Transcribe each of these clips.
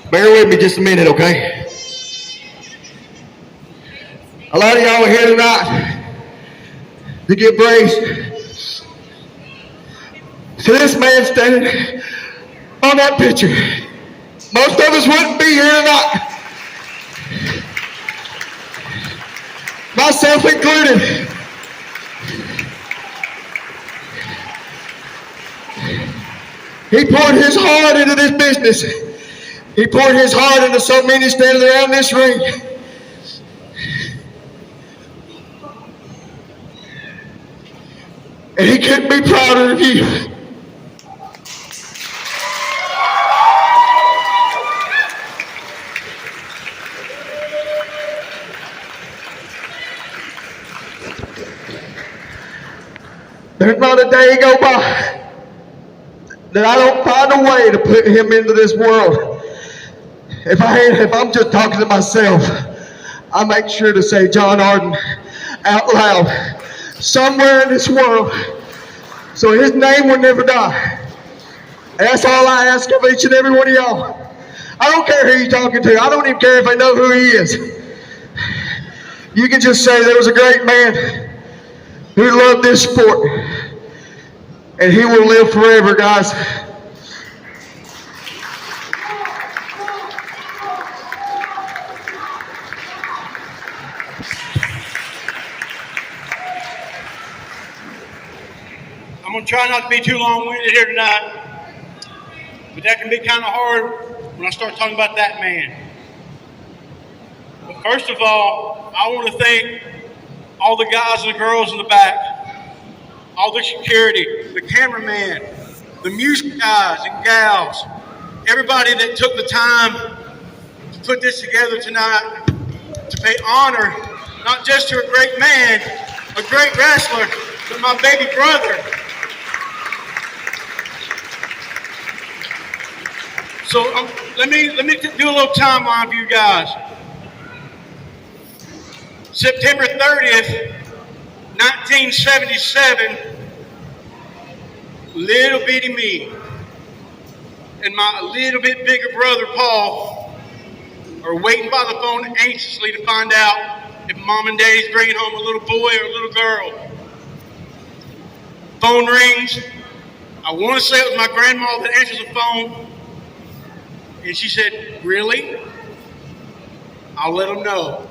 Bear with me just a minute, okay? A lot of y'all are here tonight to give praise to this man standing on that picture. Most of us wouldn't be here tonight, myself included. He poured his heart into this business. He poured his heart into so many standing around this ring. And he couldn't be prouder of you. There's not a day go by that I don't find a way to put him into this world. If I'm just talking to myself, I make sure to say John Arden out loud somewhere in this world, so his name will never die. And that's all I ask of each and every one of y'all. I don't care who you're talking to. I don't even care if I know who he is. You can just say there was a great man who loved this sport, and he will live forever, guys. I'm going to try not to be too long-winded here tonight, but that can be kind of hard when I start talking about that man. But first of all, I want to thank all the guys and the girls in the back, all the security, the cameraman, the music guys and gals, everybody that took the time to put this together tonight, to pay honor not just to a great man, a great wrestler, but my baby brother. So let me do a little timeline for you guys. September 30th, 1977, little bitty me and my little bit bigger brother Paul are waiting by the phone anxiously to find out if mom and daddy's bringing home a little boy or a little girl. Phone rings. I want to say it was my grandma that answers the phone. And she said, "Really?" I'll let them know.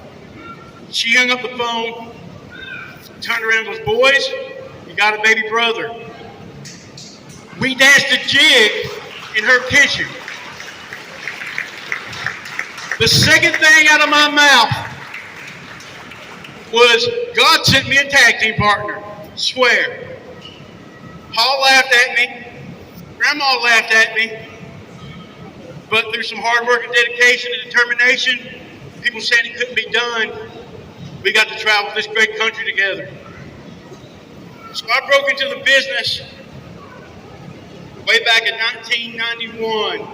She hung up the phone, turned around and goes, "Boys, you got a baby brother." We danced a jig in her kitchen. The second thing out of my mouth was, "God sent me a tag team partner." Swear. Paul laughed at me. Grandma laughed at me. But through some hard work and dedication and determination, people said it couldn't be done. We got to travel this great country together. So I broke into the business way back in 1991.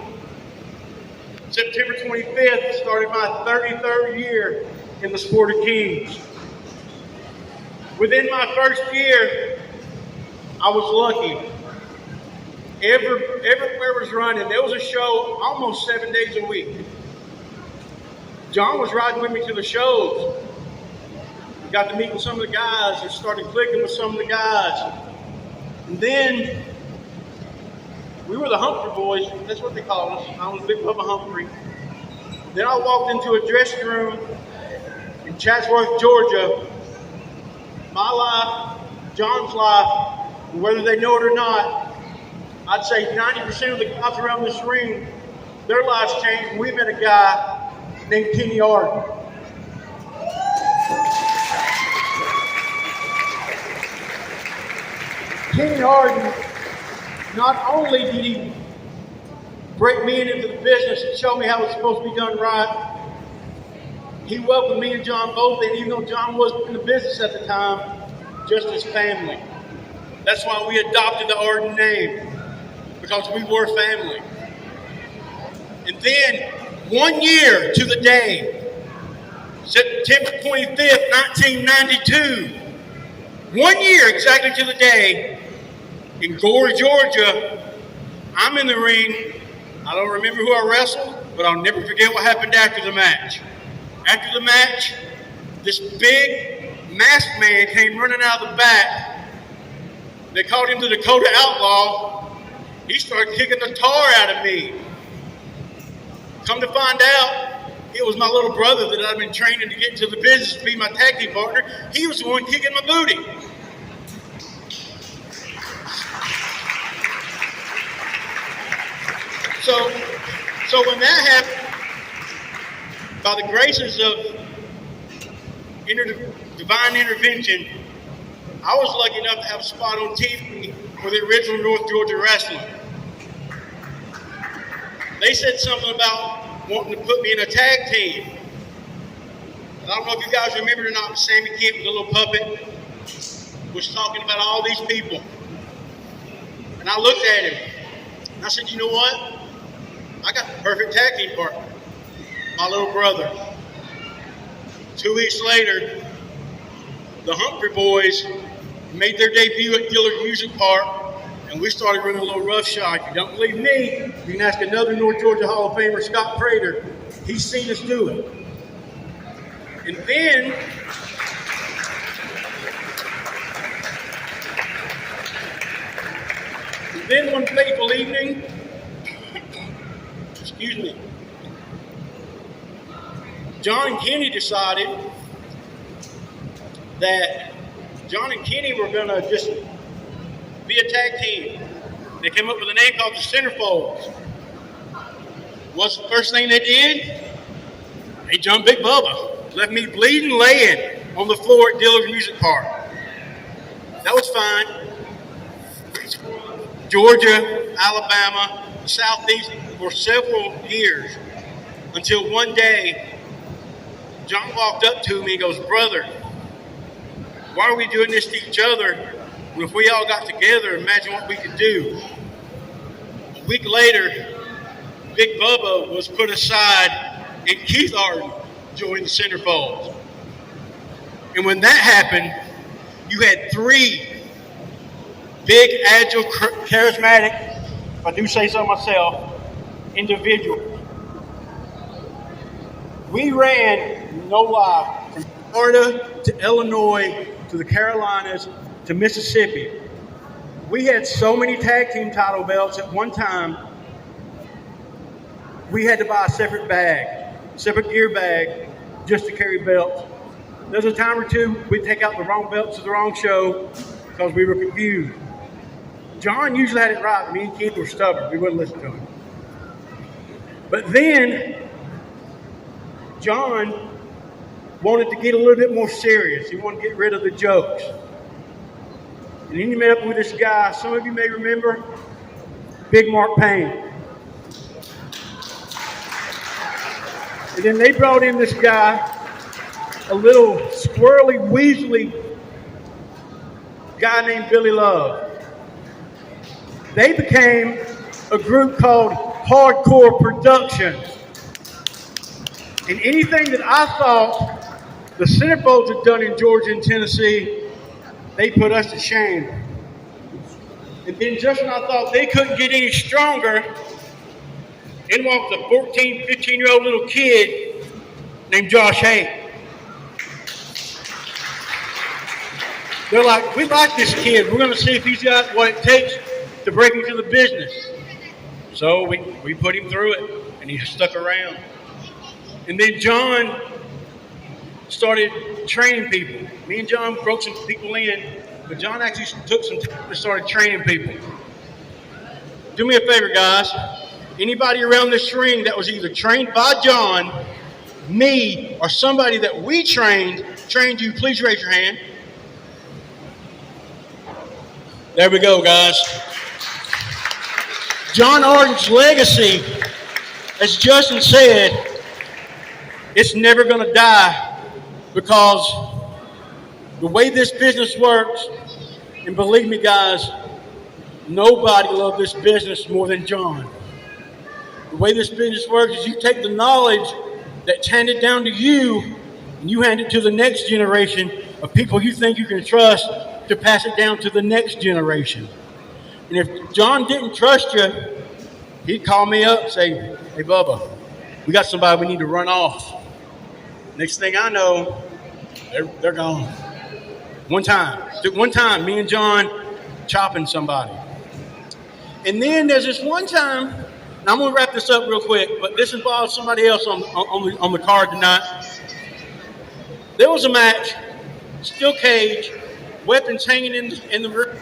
September 25th started my 33rd year in the sport of kings. Within my first year, I was lucky. Everywhere was running. There was a show almost 7 days a week. John was riding with me to the shows. got to meet with some of the guys and started clicking with some of the guys. And then we were the Humphrey boys. That's what they called us. I was Big Bubba Humphrey. Then I walked into a dressing room in Chatsworth, Georgia. My life, John's life, whether they know it or not, I'd say 90% of the guys around this ring, their lives changed. We met a guy named Kenny Arden. Kenny Arden, not only did he break me into the business and show me how it's supposed to be done right, he welcomed me and John both in, even though John wasn't in the business at the time, just as family. That's why we adopted the Arden name, because we were family. And then, 1 year to the day, September 25th, 1992, 1 year exactly to the day, in Gore, Georgia, I'm in the ring. I don't remember who I wrestled, but I'll never forget what happened after the match. After the match, this big masked man came running out of the back. They called him the Dakota Outlaw. He started kicking the tar out of me. Come to find out, it was my little brother that I'd been training to get into the business to be my tag team partner. He was the one kicking my booty. So when that happened, by the graces of divine intervention, I was lucky enough to have a spot on TV for the original North Georgia Wrestling. They said something about wanting to put me in a tag team. And I don't know if you guys remember it or not, but Sammy Kent, the little puppet, was talking about all these people. And I looked at him, and I said, you know what? I got the perfect tag team partner, my little brother. 2 weeks later, the Humphrey boys made their debut at Dillard Music Park, and we started running a little roughshod. If you don't believe me, you can ask another North Georgia Hall of Famer, Scott Prater. He's seen us do it. And then one fateful evening, John and Kenny decided that John and Kenny were going to just be a tag team. They came up with a name called the Centerfolds. What's the first thing they did? They jumped Big Bubba. Left me bleeding, laying on the floor at Dillard Music Park. That was fine. Georgia, Alabama, the Southeast for several years, until one day, John walked up to me and goes, brother, why are we doing this to each other? Well, if we all got together, imagine what we could do. A week later, Big Bubba was put aside and Keith Arden joined the Centerfolds. And when that happened, you had three big, agile, charismatic, if I do say so myself, individuals. We ran, no lie, from Florida to Illinois to the Carolinas to Mississippi. We had so many tag team title belts at one time, we had to buy a separate bag, separate gear bag, just to carry belts. There's a time or two we'd take out the wrong belts to the wrong show because we were confused. John usually had it right. Me and Keith were stubborn. We wouldn't listen to him. But then John wanted to get a little bit more serious. He wanted to get rid of the jokes. And then he met up with this guy, some of you may remember, Big Mark Payne. And then they brought in this guy, a little squirrely, weaselly guy named Billy Love. They became a group called Hardcore Productions. And anything that I thought the Centerfolds had done in Georgia and Tennessee, they put us to shame. And then just when I thought they couldn't get any stronger, in walked a 14, 15-year-old little kid named Josh Hay. They're like, we like this kid. We're going to see if he's got what it takes to break into the business. So we put him through it, and he stuck around. And then John started training people. Me and John broke some people in, but John actually took some time and started training people. Do me a favor, guys. Anybody around this ring that was either trained by John, me, or somebody that we trained you, please raise your hand. There we go, guys. John Arden's legacy, as Justin said, it's never going to die, because the way this business works, and believe me, guys, nobody loved this business more than John. The way this business works is you take the knowledge that's handed down to you, and you hand it to the next generation of people you think you can trust to pass it down to the next generation. And if John didn't trust you, he'd call me up and say, hey, Bubba, we got somebody we need to run off. Next thing I know, they're gone. One time, me and John chopping somebody. And then there's this one time, and I'm going to wrap this up real quick, but this involves somebody else on the card tonight. There was a match, steel cage, weapons hanging in the room.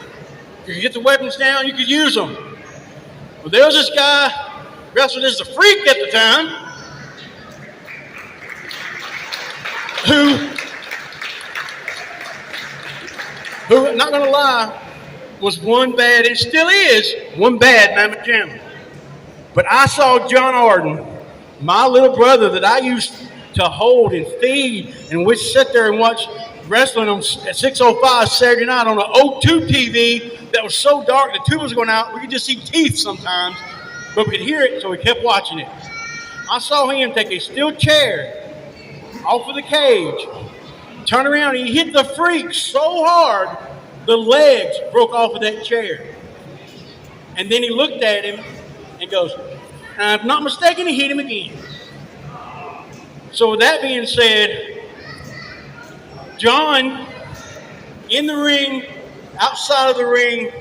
If you could get the weapons down, you could use them. Well, there was this guy, wrestled as a freak at the time, who, not going to lie, was one bad, and still is, one bad mammoth jammer. But I saw John Arden, my little brother that I used to hold and feed, and we'd sit there and watch wrestling on at 6:05 Saturday night on an O2 TV that was so dark the tube was going out, we could just see teeth sometimes, but we could hear it, so we kept watching it. I saw him take a steel chair off of the cage, turn around, and he hit the freak so hard, the legs broke off of that chair. And then he looked at him and goes, if I'm not mistaken, he hit him again. So with that being said, John, in the ring, outside of the ring,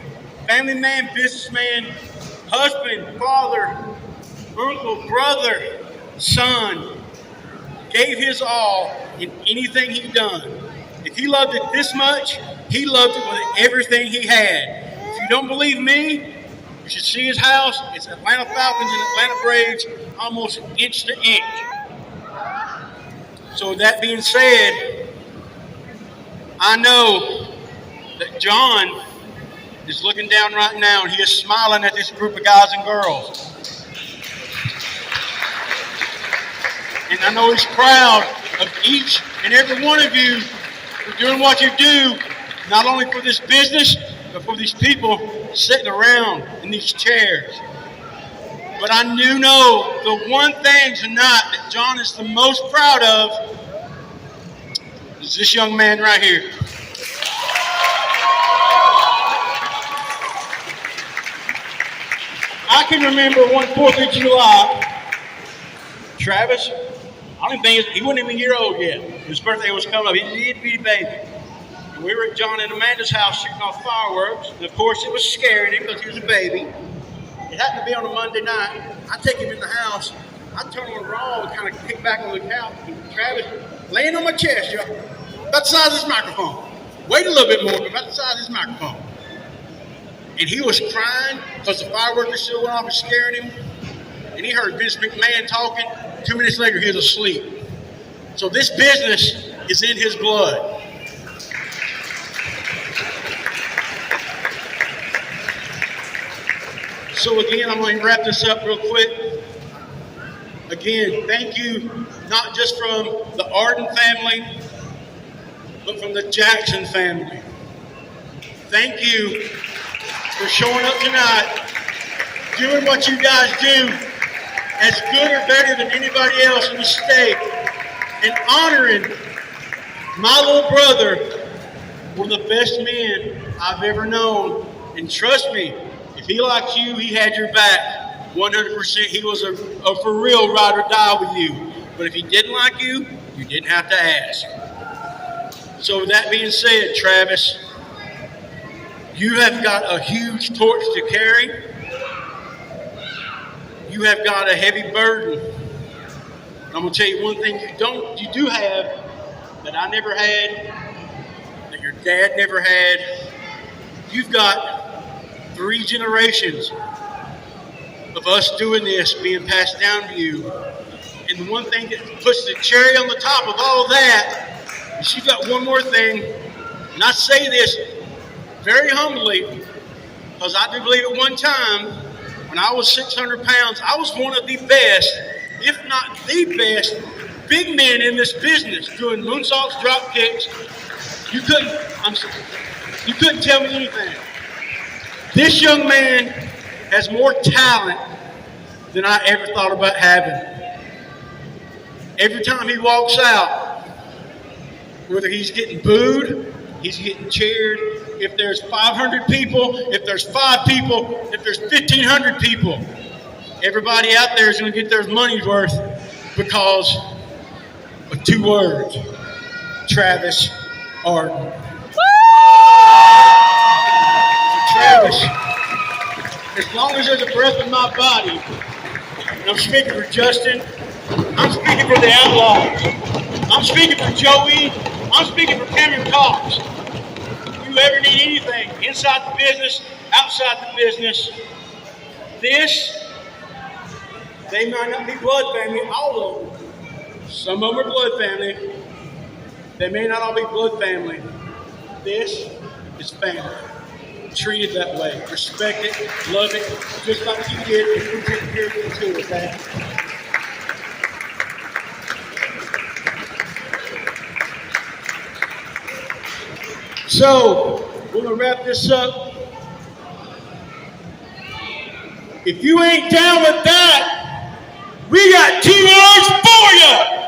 family man, businessman, husband, father, uncle, brother, son, gave his all in anything he done. If he loved it this much, he loved it with everything he had. If you don't believe me, you should see his house. It's Atlanta Falcons and Atlanta Braves, almost inch to inch. So with that being said, I know that John is looking down right now and he is smiling at this group of guys and girls. And I know he's proud of each and every one of you for doing what you do, not only for this business, but for these people sitting around in these chairs. But I do know the one thing tonight that John is the most proud of is this young man right here. I can remember one 4th of July, Travis, I don't think he wasn't even a year old yet. His birthday was coming up. He needed to be a baby. And we were at John and Amanda's house shooting off fireworks. And of course, it was scaring him because he was a baby. It happened to be on a Monday night. I take him in the house. I turn on Raw and kind of kick back on the couch. And Travis laying on my chest, y'all, about the size of this microphone. Wait a little bit more, but about the size of this microphone. And he was crying because the fireworks were still went off and scaring him. And he heard Vince McMahon talking. 2 minutes later, he was asleep. So this business is in his blood. So again, I'm going to wrap this up real quick. Again, thank you, not just from the Arden family, but from the Jackson family. Thank you for showing up tonight, doing what you guys do as good or better than anybody else in the state, and honoring my little brother, one of the best men I've ever known. And trust me, if he liked you, he had your back 100%. He was a for real ride or die with you. But if he didn't like you, you didn't have to ask. So with that being said, Travis, You have got a huge torch to carry. You have got a heavy burden. And I'm going to tell you one thing you do have that I never had, that your dad never had. You've got 3 generations of us doing this being passed down to you. And the one thing that puts the cherry on the top of all that is you've got one more thing. And I say this very humbly because I do believe at one time when I was 600 pounds, I was one of the best, if not the best, big men in this business doing moonsaults, drop kicks. You couldn't tell me anything. This young man has more talent than I ever thought about having. Every time he walks out, whether he's getting booed, he's getting cheered, if there's 500 people, if there's 5 people, if there's 1,500 people, everybody out there is going to get their money's worth because of 2 words: Travis Arden. Travis, as long as there's a breath in my body, and I'm speaking for Justin, I'm speaking for the Outlaws, I'm speaking for Joey, I'm speaking for Cameron Cox. If you ever need anything inside the business, outside the business, they might not be blood family, all of them. Some of them are blood family. They may not all be blood family. This is family. Treat it that way. Respect it, love it, just like you did if we take care of it too, okay? So, we're going to wrap this up. If you ain't down with that, we got 2 hours for you!